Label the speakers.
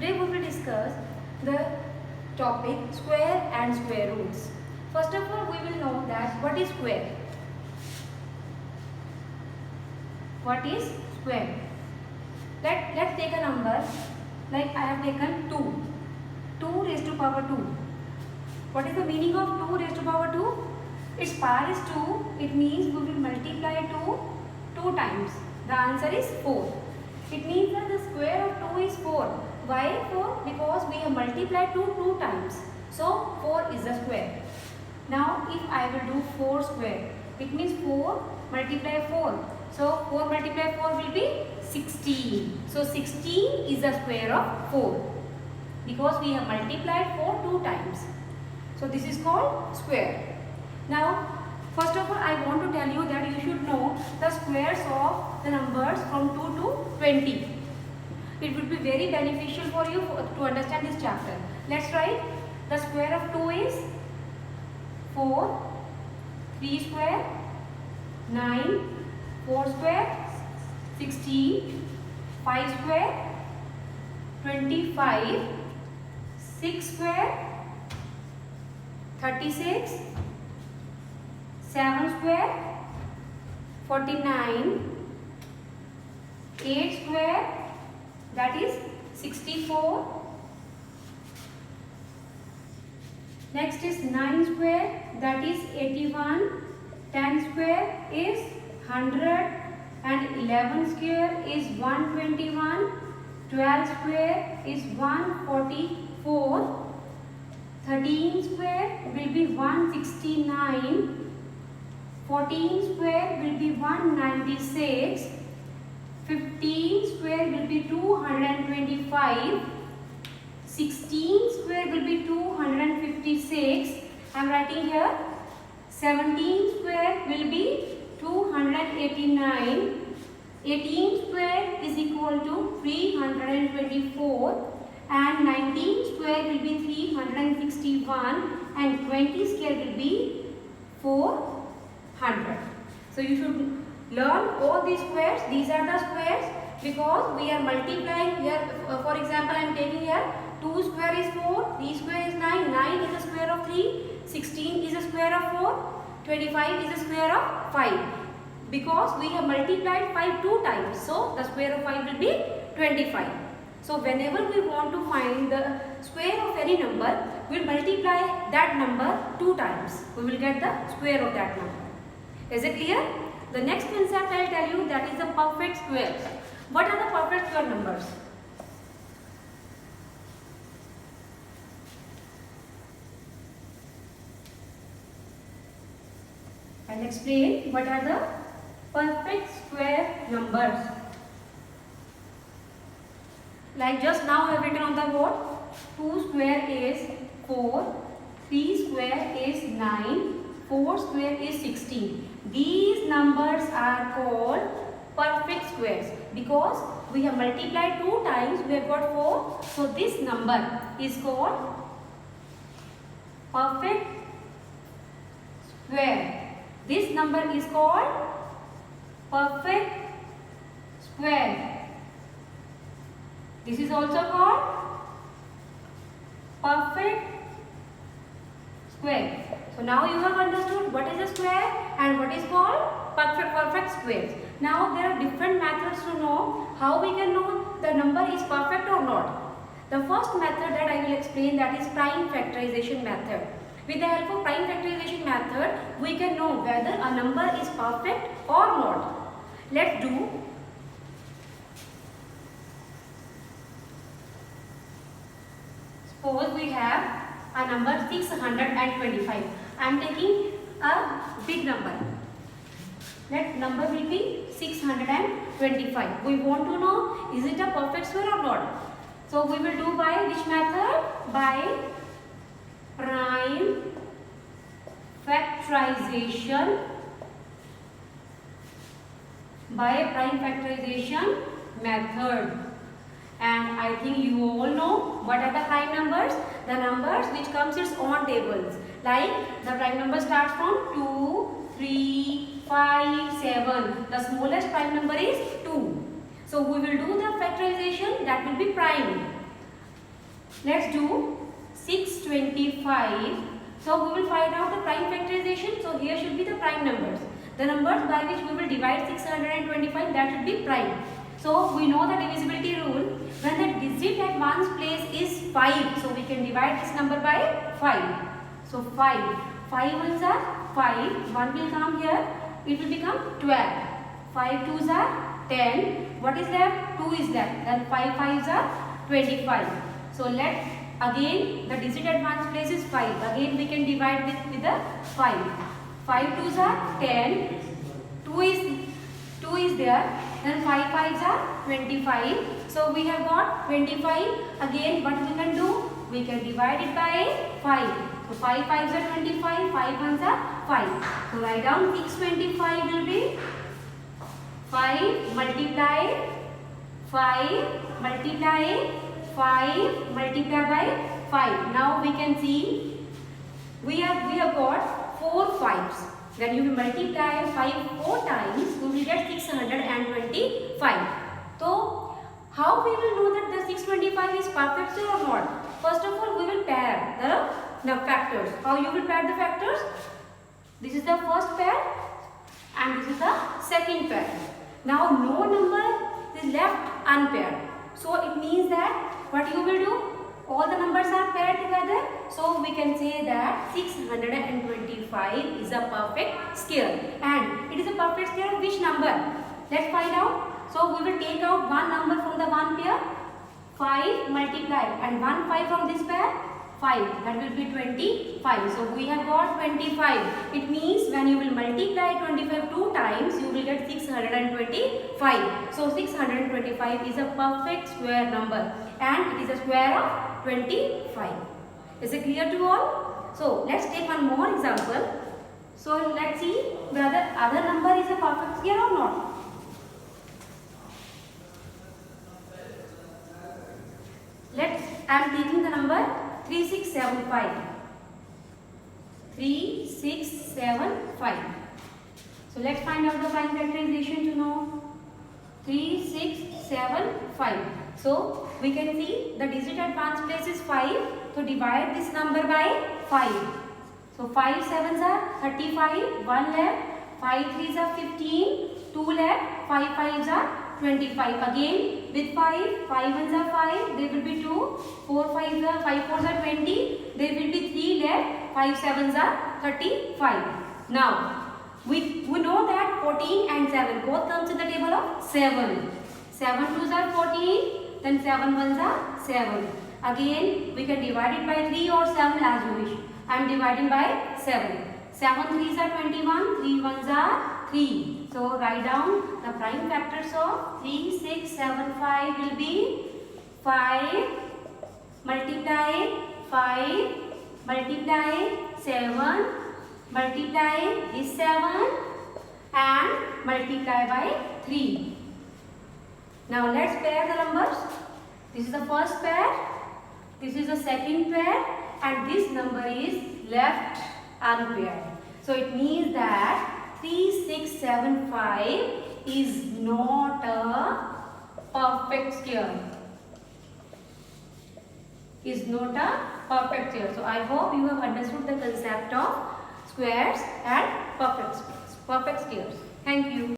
Speaker 1: Today we will discuss the topic square and square roots. First of all, we will know that what is square. What is square? Let's take a number like I have taken 2. 2 raised to power 2. What is the meaning of 2 raised to power 2? Its power is 2. It means we will multiply 2 times. The answer is 4. It means that the square of 2 is 4. Why 4? Because we have multiplied 2 times. So 4 is the square. Now if I will do 4 square, it means 4 multiply 4. So 4 multiply 4 will be 16. So 16 is the square of 4. Because we have multiplied 4 2 times. So this is called square. Now first of all, I want to tell you that you should know the squares of the numbers from 2 to 20. It would be very beneficial for you to understand this chapter. Let's write. The square of 2 is 4, 3 square, 9, 4 square, 16, 5 square, 25, 6 square, 36, 7 square, 49, 8 square, that is 64. Next is 9 square, that is 81. 10 square is 100 and 11 square is 121. 12 square is 144. 13 square will be 169. 14 square will be 196. 15 square will be 225. 16 square will be 256. I am writing here. 17 square will be 289. 18 square is equal to 324. And 19 square will be 361. And 20 square will be 400. So you should learn all these squares. These are the squares because we are multiplying here. For example, I am taking here 2 square is 4, 3 square is 9, 9 is the square of 3, 16 is the square of 4, 25 is the square of 5. Because we have multiplied 5 2 times, so the square of 5 will be 25. So whenever we want to find the square of any number, we will multiply that number 2 times. We will get the square of that number. Is it clear? The next concept I will tell you, that is the perfect squares. What are the perfect square numbers? I will explain what are the perfect square numbers. Like just now I have written on the board, 2 square is 4, 3 square is 9, 4 square is 16. These numbers are called perfect squares because we have multiplied 2 times, we have got 4. So this number is called perfect square. This number is called perfect square. This is also called perfect square. So now you have understood what is a square and what is called perfect squares. Now there are different methods to know how we can know the number is perfect or not. The first method that I will explain, that is prime factorization method. With the help of prime factorization method, we can know whether a number is perfect or not. Let's do. Suppose we have a number 625. I am taking a big number. That number will be 625. We want to know, is it a perfect square or not? So we will do by which method? By prime factorization. By prime factorization method. And I think you all know what are the prime numbers. The numbers which comes its own tables. Like the prime number starts from 2, 3, 5, 7. The smallest prime number is 2. So we will do the factorization, that will be prime. Let's do 625. So we will find out the prime factorization. So here should be the prime numbers. The numbers by which we will divide 625, that should be prime. So we know the divisibility rule. When the digit at one's place is 5, so we can divide this number by 5. So 5. 5 ones are 5. 1 will come here. It will become 12. 5 twos are 10. What is left? 2 is left. Then 5 fives are 25. So let again the digit at one's place is 5. Again we can divide with the 5. 5 twos are 10. 2 is there. Then 5 fives are 25. So we have got 25. Again what we can do? We can divide it by 5. So 5 fives are 25. 5 ones are 5. So write down 625 will be 5 multiply 5 multiply 5 multiply by 5. Now we can see we have got 4 5s. When you multiply 5 4 times, we will get 625. So how we will know that the 625 is perfect square or not? First of all, we will pair the factors. How you will pair the factors? This is the first pair and this is the second pair. Now no number is left unpaired. So it means that what you will do? All the numbers are paired together. So we can say that 625 is a perfect square. And it is a perfect square of which number? Let's find out. So we will take out one number from the one pair. 5 multiply and 1 5 from this pair. 5, that will be 25. So we have got 25. It means when you will multiply 25 2 times, you will get 625. So 625 is a perfect square number and it is a square of 25. Is it clear to all? So let's take one more example. So let's see whether other number is a perfect square or not. I am taking the number 3675. 3675. So let's find out the prime factorization to know. 3675. So we can see the digit at one's place is 5. So divide this number by 5. So 5 sevens are 35. 1 left. 5 threes are 15. 2 left. 5 fives are 25. Again with 5. 5 ones are 5. There will be 2. 4 fives are 5 fours are 20. There will be 3 left. 5 sevens are 35. Now we know that 14 and 7 both comes in the table of 7. 7 twos are 14. Then 7 ones are 7. Again we can divide it by 3 or 7 as you wish. I am dividing by 7. 7 threes are 21. 3 ones are 3. So write down the prime factors of 3675 will be 5 multiply 5 multiply 7 multiply this 7 and multiply by 3. Now let's pair the numbers. This is the first pair, this is the second pair and this number is left unpaired. So it means that 3675 is not a perfect square. Is not a perfect square. So I hope you have understood the concept of squares and perfect squares. Thank you.